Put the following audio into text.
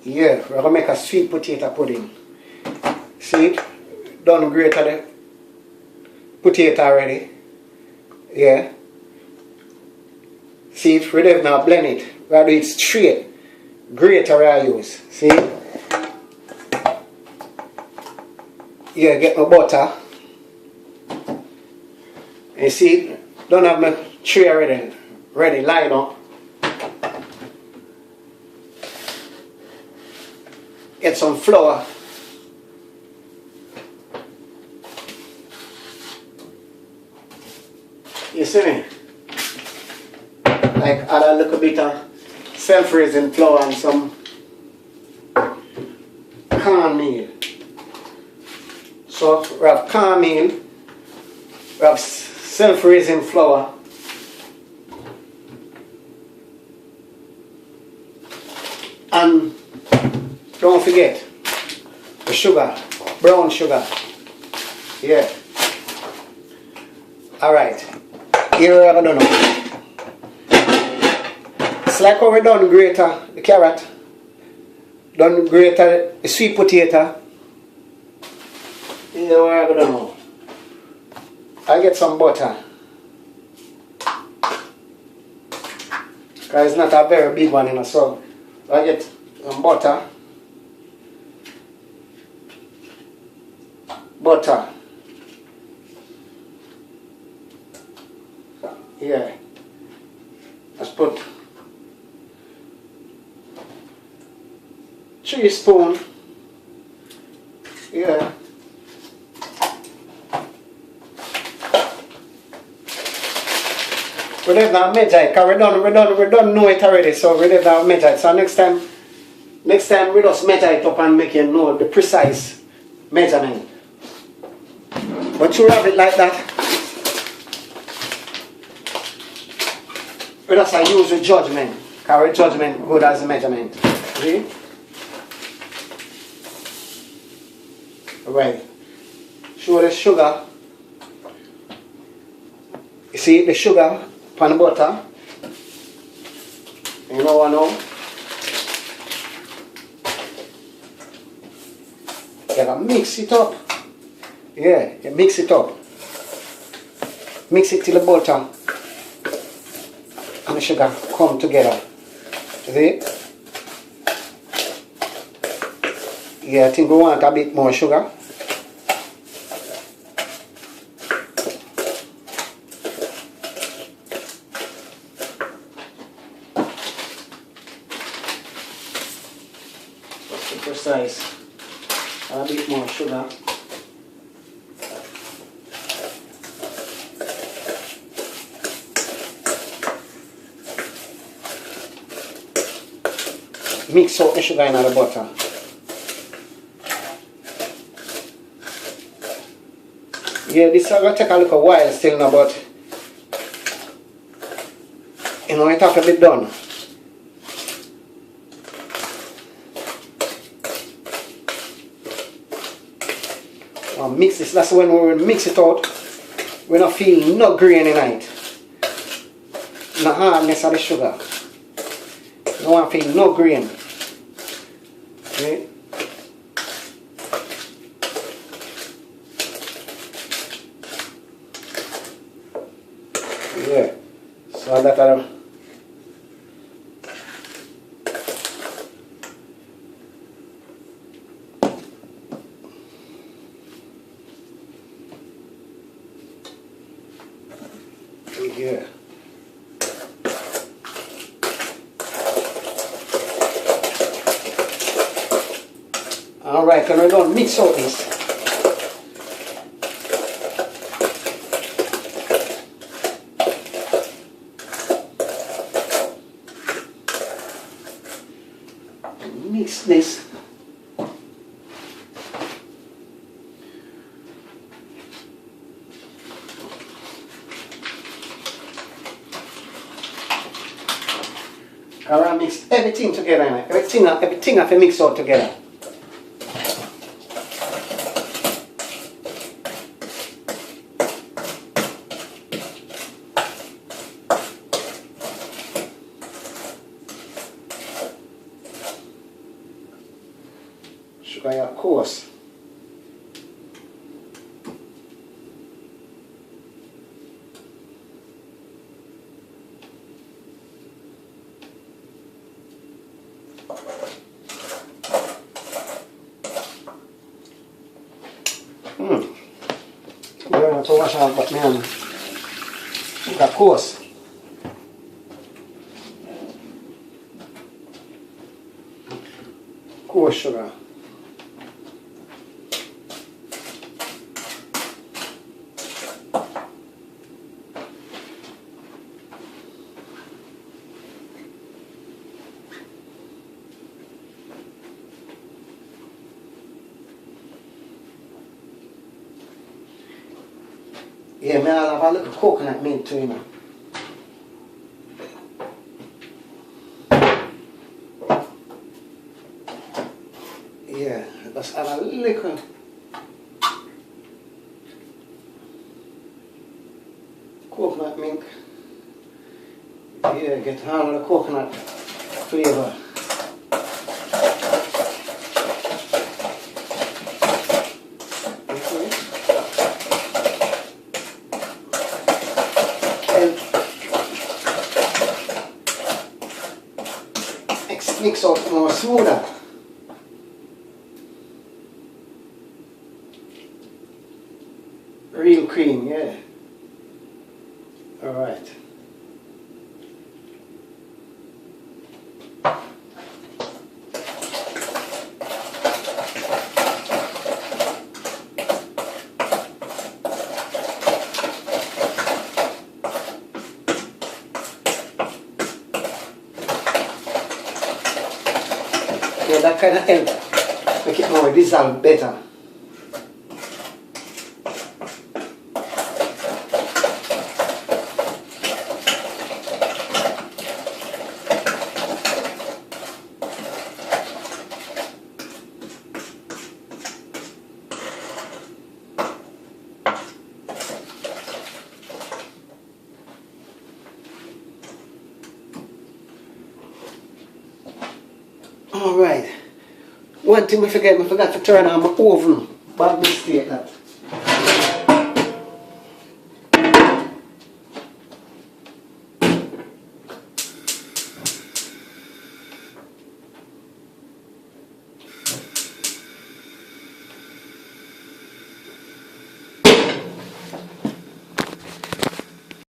Yeah, we're gonna make a sweet potato pudding. See it? Done grated the potato already. Yeah. See it? We don't now blend it. We gotta do it straight. Grater I use. See? Yeah, get my butter. You see, don't have my tray ready, line up. Get some flour. You see me? Like add a little bit of self-raising flour and some cornmeal. So we have cornmeal, we have self-raising flour, and don't forget the sugar, brown sugar. Yeah. Alright. Here we are done now. It's like how we done grate the carrot, done grate the sweet potato. Here we are done now. I get some butter. Because it's not a very big one, you know, so I get some butter. Butter. Yeah. Let's put 3 spoons. Yeah. We don't have measure it, because we don't know it already, so we don't have measure it. So next time we just measure it up and make you know the precise measurement. But you have it like that. We just use the judgment, because judgment good as the measurement. See? Right. Show the sugar. You see the sugar pan the butter. You know what now? You gotta mix it up. Yeah, you mix it up. Mix it till the butter and the sugar come together. See? Yeah, I think we want a bit more sugar. Precise. A bit more sugar. Mix out the sugar in the butter. Yeah, this is going to take a little while still now, but you know, it have to be done. Mix this, that's when we mix it out, we don't feel no grain in it. No hardness of the sugar. No one feel no grain. Okay? Yeah. So that yeah. Alright, and we're going to mix out this. Mix this. I mix everything together, everything have to mix out together. by a course. We're going to wash out, but man, of course. Coarse sugar. Yeah, man, I'll have a little coconut milk too, you know. Yeah, let's add a little coconut milk. Yeah, get all of the coconut flavor. Mix out more smoother. Real cream, yeah. Alright. Yeah, that kind of help make it more dissolve better. Alright. One thing I forgot to turn on my oven. Bad mistake that.